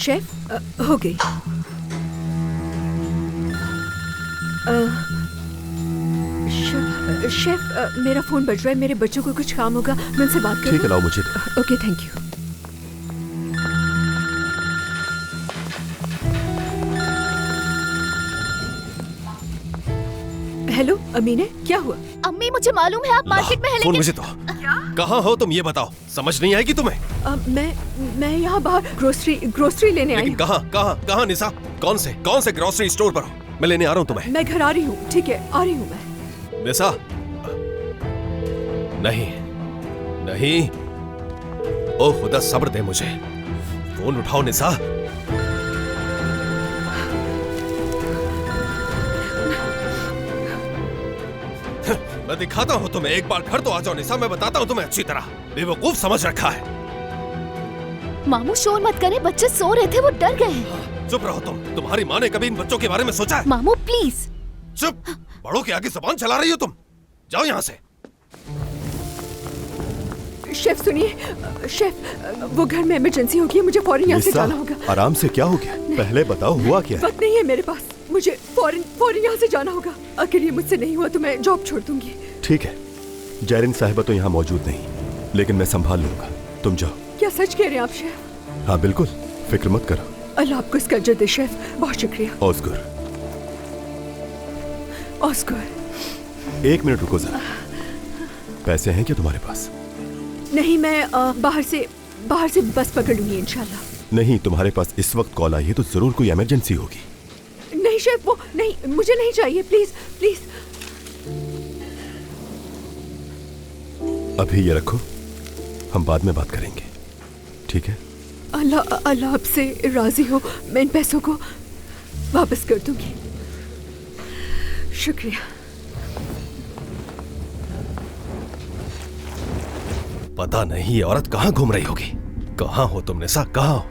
Chef हो गई। Chef मेरा फोन बज रहा है, मेरे बच्चों को कुछ काम होगा, मैं उनसे बात करूं? ठीक है, लाओ मुझे। Okay, thank you. हेलो अमीने, क्या हुआ? अम्मी मुझे मालूम है आप मार्केट में हैं, फोन लेकिन मुझे तो। कहाँ हो तुम, ये बताओ। समझ नहीं आएगी तुम्हें? मैं यहाँ बाहर ग्रोसरी लेने आई लेकिन हूँ। कहाँ निशा? कौन से ग्रोसरी स्टोर पर हो? मैं लेने आ रहा हूँ तुम्हें। मैं घर आ रही हूँ। ठीक है, आ रही हूँ मैं। निशा, नहीं नहीं, ओ खुदा सब्र दे मुझे। फोन उठाओ निशा। मैं दिखाता हूँ तुम्हें, एक बार घर तो आ जाओ निशा, मैं बताता हूँ तुम्हें अच्छी तरह। बेवकूफ समझ रखा है। मामू शोर मत करें, बच्चे सो रहे थे, वो डर गए हैं। चुप रहो तुम। तुम्हारी माँ ने कभी इन बच्चों के बारे में सोचा है? मामू प्लीज। चुप। बड़ों के आगे जुबान चला रही हो तुम। जाओ यहाँ से। शेफ सुनिए, शेफ वो घर में इमरजेंसी होगी, मुझे फौरन यहाँ से जाना होगा। आराम से, क्या हो गया? पहले बताओ हुआ क्या है? वक्त नहीं है मेरे पास, मुझे फौरन यहाँ से जाना होगा। अगर ये मुझसे नहीं हुआ तो मैं जॉब छोड़ दूंगी। ठीक है, जैरिन साहिबा तो यहाँ मौजूद नहीं, लेकिन मैं संभाल लूंगा। तुम जाओ। क्या सच कह रहे हैं आप शेफ? हाँ बिल्कुल, फिक्र मत करो। अल्लाह आपको इसका अजर दे शेफ, बहुत शुक्रिया। Oscar, Oscar. 1 मिनट रुको जरा। पैसे हैं क्या तुम्हारे पास? नहीं, मैं बाहर से बस पकड़ लूंगी इंशाल्लाह। नहीं, तुम्हारे पास इस वक्त कॉल आई है तो जरूर कोई इमरजेंसी होगी। नहीं शेफ, वो नहीं, मुझे नहीं चाहिए, प्लीज प्लीज। अभी ये रखो, हम बाद में बात करेंगे, ठीक है? अल्लाह आपसे राजी हो, मैं इन पैसों को वापस कर दूंगी। शुक्रिया। पता नहीं ये औरत कहाँ घूम रही होगी। कहाँ हो तुम निशा, कहाँ हो?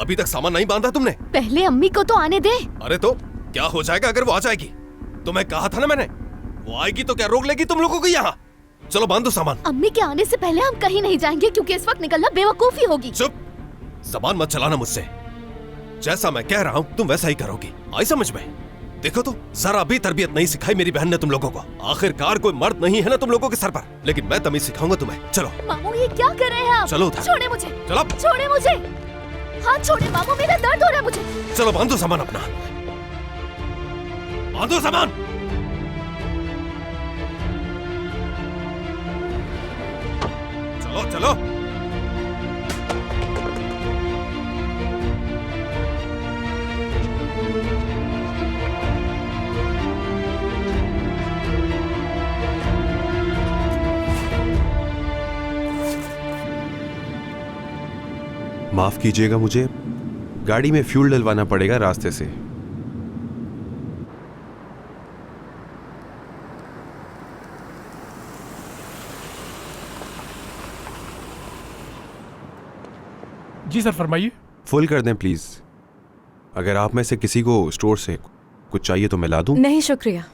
अभी तक सामान नहीं बांधा तुमने? पहले अम्मी को तो आने दे। अरे तो क्या हो जाएगा अगर वो आ जाएगी? तुम्हें कहा था ना मैंने, वो आएगी तो क्या रोक लेगी तुम लोगों को यहाँ? चलो बांधो सामान। अम्मी के आने से पहले हम कहीं नहीं जाएंगे, क्योंकि इस वक्त निकलना बेवकूफी होगी। चुप, जबान मत चलाना मुझसे। जैसा मैं कह रहा हूँ तुम वैसा ही करोगी, आई समझ में? देखो तो, जरा भी तरबियत नहीं सिखाई मेरी बहन ने तुम लोगों को। आखिरकार कोई मर्द नहीं है ना तुम लोगों के सर पर, लेकिन मैं तमीज सिखाऊंगा तुम्हें। चलो। मामू ये क्या कर रहे हैं आप? चलो उधर। छोड़े मुझे। चलो। छोड़े मुझे। हाथ छोड़े मामू, मेरा दर्द हो रहा है मुझे। चलो बांधो सामान अपना, बांधो सामान। चलो चलो। माफ कीजिएगा, मुझे गाड़ी में फ्यूल डलवाना पड़ेगा रास्ते से। जी सर, फरमाइए। फुल कर दें प्लीज। अगर आप में से किसी को स्टोर से कुछ चाहिए तो मैं ला दूं। नहीं शुक्रिया,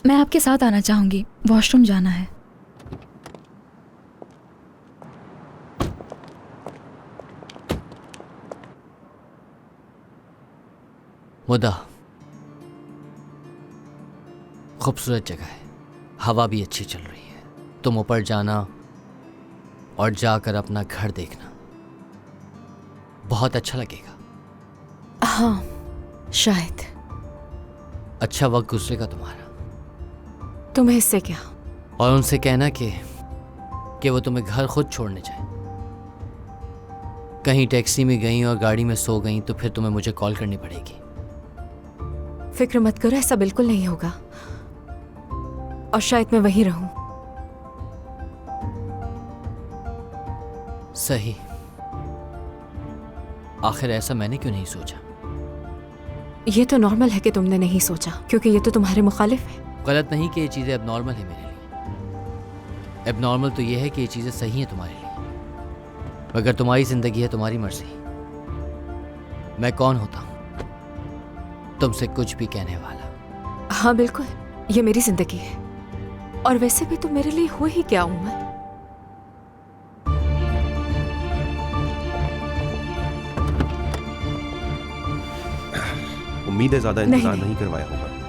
मैं आपके साथ आना चाहूंगी, वॉशरूम जाना है। मुद्दा खूबसूरत जगह है, हवा भी अच्छी चल रही है। तुम ऊपर जाना और जाकर अपना घर देखना, बहुत अच्छा लगेगा। हाँ शायद। अच्छा वक्त गुजरेगा तुम्हारा। तुम्हें इससे क्या? और उनसे कहना कि वो तुम्हें घर खुद छोड़ने जाए। कहीं टैक्सी में गई और गाड़ी में सो गई तो फिर तुम्हें मुझे कॉल करनी पड़ेगी। फिक्र मत करो, ऐसा बिल्कुल नहीं होगा। और शायद मैं वहीं रहूं। सही। आखिर ऐसा मैंने क्यों नहीं सोचा? ये तो नॉर्मल है कि तुमने नहीं सोचा, क्योंकि ये तो तुम्हारे मुखालिफ है। गलत नहीं कि ये चीज़ें अब नॉर्मल है मेरे लिए। अब नॉर्मल तो ये है कि ये चीज़ें सही हैं तुम्हारे लिए। अगर तुम्हारी जिंदगी है, तुम्हारी मर्जी। मैं कौन होता हूं तुमसे कुछ भी कहने वाला? हाँ बिल्कुल, ये मेरी जिंदगी है। और वैसे भी तो मेरे लिए हो ही क्या हूं मैं? उम्मीद है ज्यादा नहीं, इंतजार नहीं। नहीं करवाया होगा।